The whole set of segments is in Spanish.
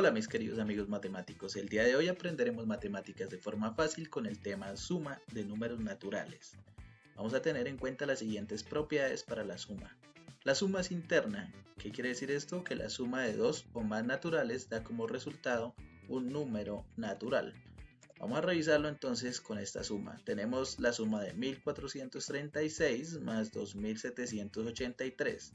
Hola mis queridos amigos matemáticos, el día de hoy aprenderemos matemáticas de forma fácil con el tema suma de números naturales. Vamos a tener en cuenta las siguientes propiedades para la suma. La suma es interna. ¿Qué quiere decir esto? Que la suma de dos o más naturales da como resultado un número natural. Vamos a revisarlo entonces con esta suma. Tenemos la suma de 1436 más 2783.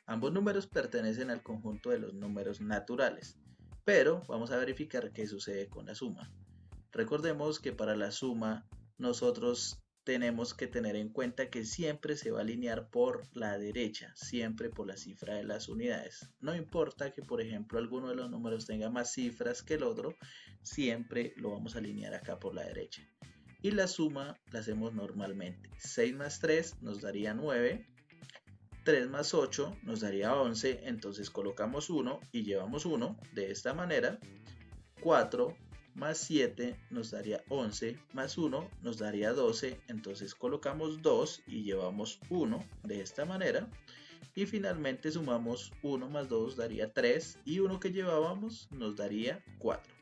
Ambos números pertenecen al conjunto de los números naturales, pero vamos a verificar qué sucede con la suma. Recordemos que para la suma nosotros tenemos que tener en cuenta que siempre se va a alinear por la derecha, siempre por la cifra de las unidades. No importa que por ejemplo alguno de los números tenga más cifras que el otro, siempre lo vamos a alinear acá por la derecha. Y la suma la hacemos normalmente. 6 más 3 nos daría 9. 3 más 8 nos daría 11, entonces colocamos 1 y llevamos 1 de esta manera. 4 más 7 nos daría 11, más 1 nos daría 12, entonces colocamos 2 y llevamos 1 de esta manera. Y finalmente sumamos 1 más 2 daría 3 y 1 que llevábamos nos daría 4.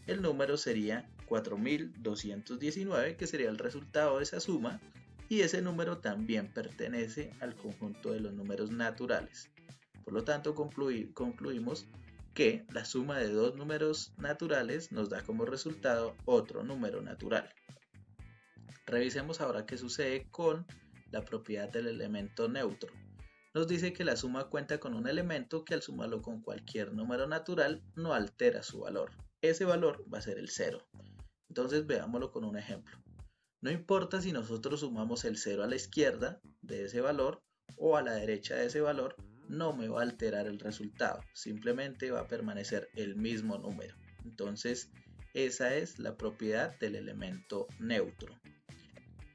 El número sería 4219, que sería el resultado de esa suma. Y ese número también pertenece al conjunto de los números naturales. Por lo tanto, concluimos que la suma de dos números naturales nos da como resultado otro número natural. Revisemos ahora qué sucede con la propiedad del elemento neutro. Nos dice que la suma cuenta con un elemento que al sumarlo con cualquier número natural no altera su valor. Ese valor va a ser el 0. Entonces veámoslo con un ejemplo. No importa si nosotros sumamos el 0 a la izquierda de ese valor o a la derecha de ese valor, no me va a alterar el resultado, simplemente va a permanecer el mismo número. Entonces, esa es la propiedad del elemento neutro.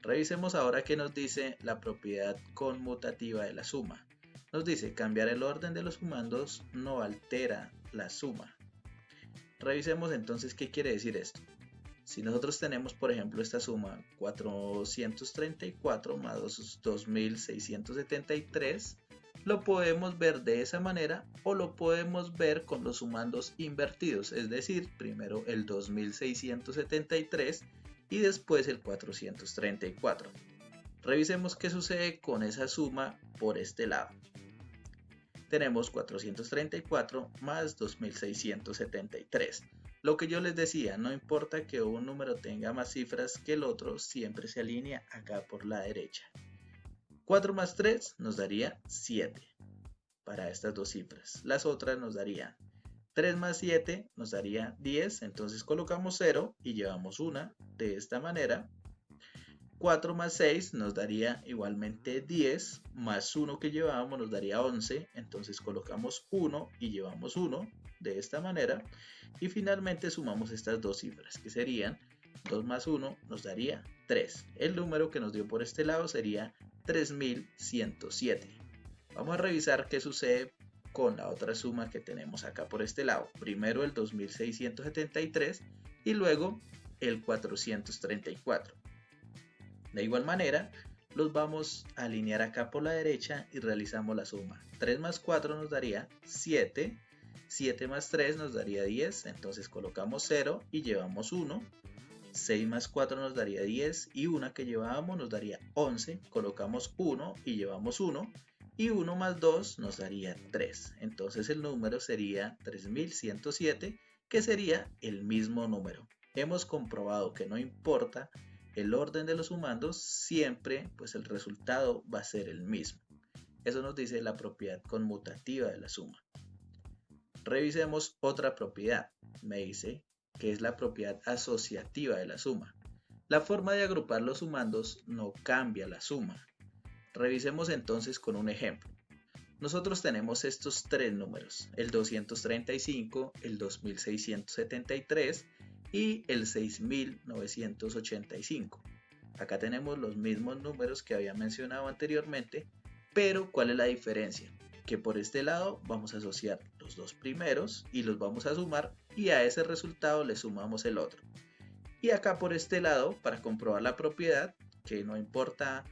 Revisemos ahora qué nos dice la propiedad conmutativa de la suma. Nos dice cambiar el orden de los sumandos no altera la suma. Revisemos entonces qué quiere decir esto. Si nosotros tenemos, por ejemplo, esta suma 434 más 2673, lo podemos ver de esa manera o lo podemos ver con los sumandos invertidos, es decir, primero el 2673 y después el 434. Revisemos qué sucede con esa suma por este lado. Tenemos 434 más 2673. Lo que yo les decía, no importa que un número tenga más cifras que el otro, siempre se alinea acá por la derecha. 4 más 3 nos daría 7 para estas dos cifras. Las otras nos darían 3 más 7 nos daría 10, entonces colocamos 0 y llevamos una de esta manera. 4 más 6 nos daría igualmente 10, más 1 que llevábamos nos daría 11, entonces colocamos 1 y llevamos 1 de esta manera. Y finalmente sumamos estas dos cifras, que serían 2 más 1 nos daría 3. El número que nos dio por este lado sería 3107. Vamos a revisar qué sucede con la otra suma que tenemos acá por este lado. Primero el 2673 y luego el 434. De igual manera, los vamos a alinear acá por la derecha y realizamos la suma. 3 más 4 nos daría 7. 7 más 3 nos daría 10, entonces colocamos 0 y llevamos 1. 6 más 4 nos daría 10 y una que llevábamos nos daría 11, colocamos 1 y llevamos 1. Y 1 más 2 nos daría 3, entonces el número sería 3107, que sería el mismo número. Hemos comprobado que no importa el orden de los sumandos, siempre pues el resultado va a ser el mismo. Eso nos dice la propiedad conmutativa de la suma. Revisemos otra propiedad. Me dice que es la propiedad asociativa de la suma. La forma de agrupar los sumandos no cambia la suma. Revisemos entonces con un ejemplo. Nosotros tenemos estos tres números, el 235, el 2673 y el 6985. Acá tenemos los mismos números que había mencionado anteriormente, pero ¿cuál es la diferencia? Que por este lado vamos a asociar los dos primeros y los vamos a sumar y a ese resultado le sumamos el otro. Y acá por este lado, para comprobar la propiedad, que no importa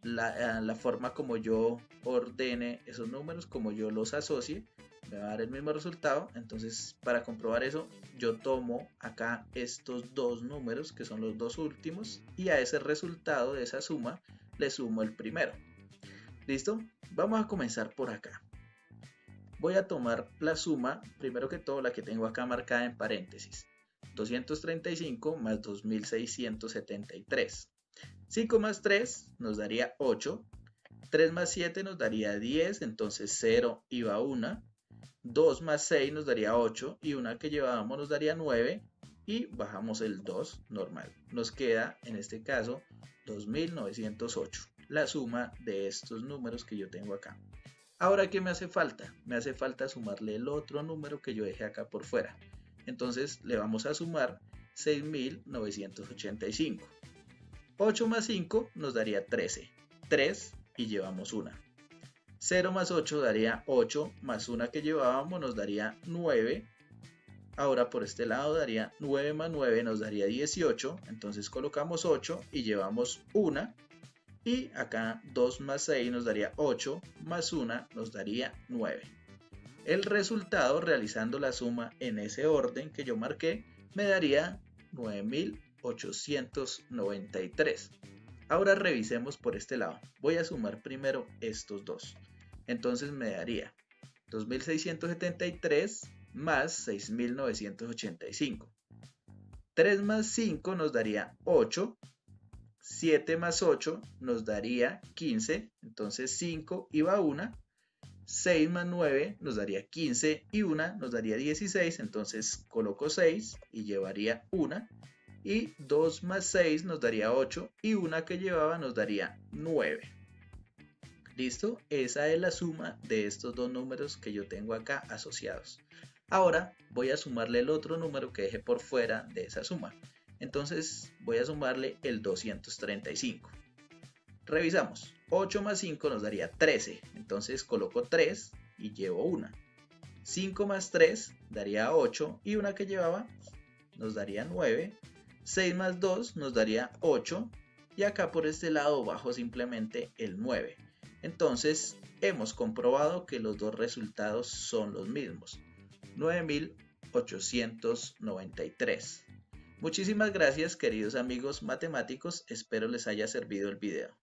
la forma como yo ordene esos números, como yo los asocie, me va a dar el mismo resultado. Entonces, para comprobar eso, yo tomo acá estos dos números que son los dos últimos y a ese resultado de esa suma le sumo el primero. ¿Listo? Vamos a comenzar por acá. Voy a tomar la suma, primero que todo la que tengo acá marcada en paréntesis. 235 más 2673. 5 más 3 nos daría 8. 3 más 7 nos daría 10, entonces 0 iba 1. 2 más 6 nos daría 8 y una que llevábamos nos daría 9 y bajamos el 2 normal. Nos queda en este caso 2908, la suma de estos números que yo tengo acá. Ahora, ¿qué me hace falta? Me hace falta sumarle el otro número que yo dejé acá por fuera. Entonces le vamos a sumar 6985. 8 más 5 nos daría 13. 3 y llevamos una. 0 más 8 daría 8, más una que llevábamos nos daría 9. Ahora por este lado daría 9 más 9 nos daría 18. Entonces colocamos 8 y llevamos una. Y acá 2 más 6 nos daría 8, más 1 nos daría 9. El resultado, realizando la suma en ese orden que yo marqué, me daría 9893. Ahora revisemos por este lado. Voy a sumar primero estos dos. Entonces me daría 2673 más 6985. 3 más 5 nos daría 8. 7 más 8 nos daría 15, entonces 5 iba 1. 6 más 9 nos daría 15 y 1 nos daría 16, entonces coloco 6 y llevaría 1. Y 2 más 6 nos daría 8 y una que llevaba nos daría 9. ¿Listo? Esa es la suma de estos dos números que yo tengo acá asociados. Ahora voy a sumarle el otro número que dejé por fuera de esa suma. Entonces voy a sumarle el 235. Revisamos. 8 más 5 nos daría 13. Entonces coloco 3 y llevo una. 5 más 3 daría 8 y una que llevaba nos daría 9. 6 más 2 nos daría 8 y acá por este lado bajo simplemente el 9. Entonces hemos comprobado que los dos resultados son los mismos. 9893. Muchísimas gracias, queridos amigos matemáticos, espero les haya servido el video.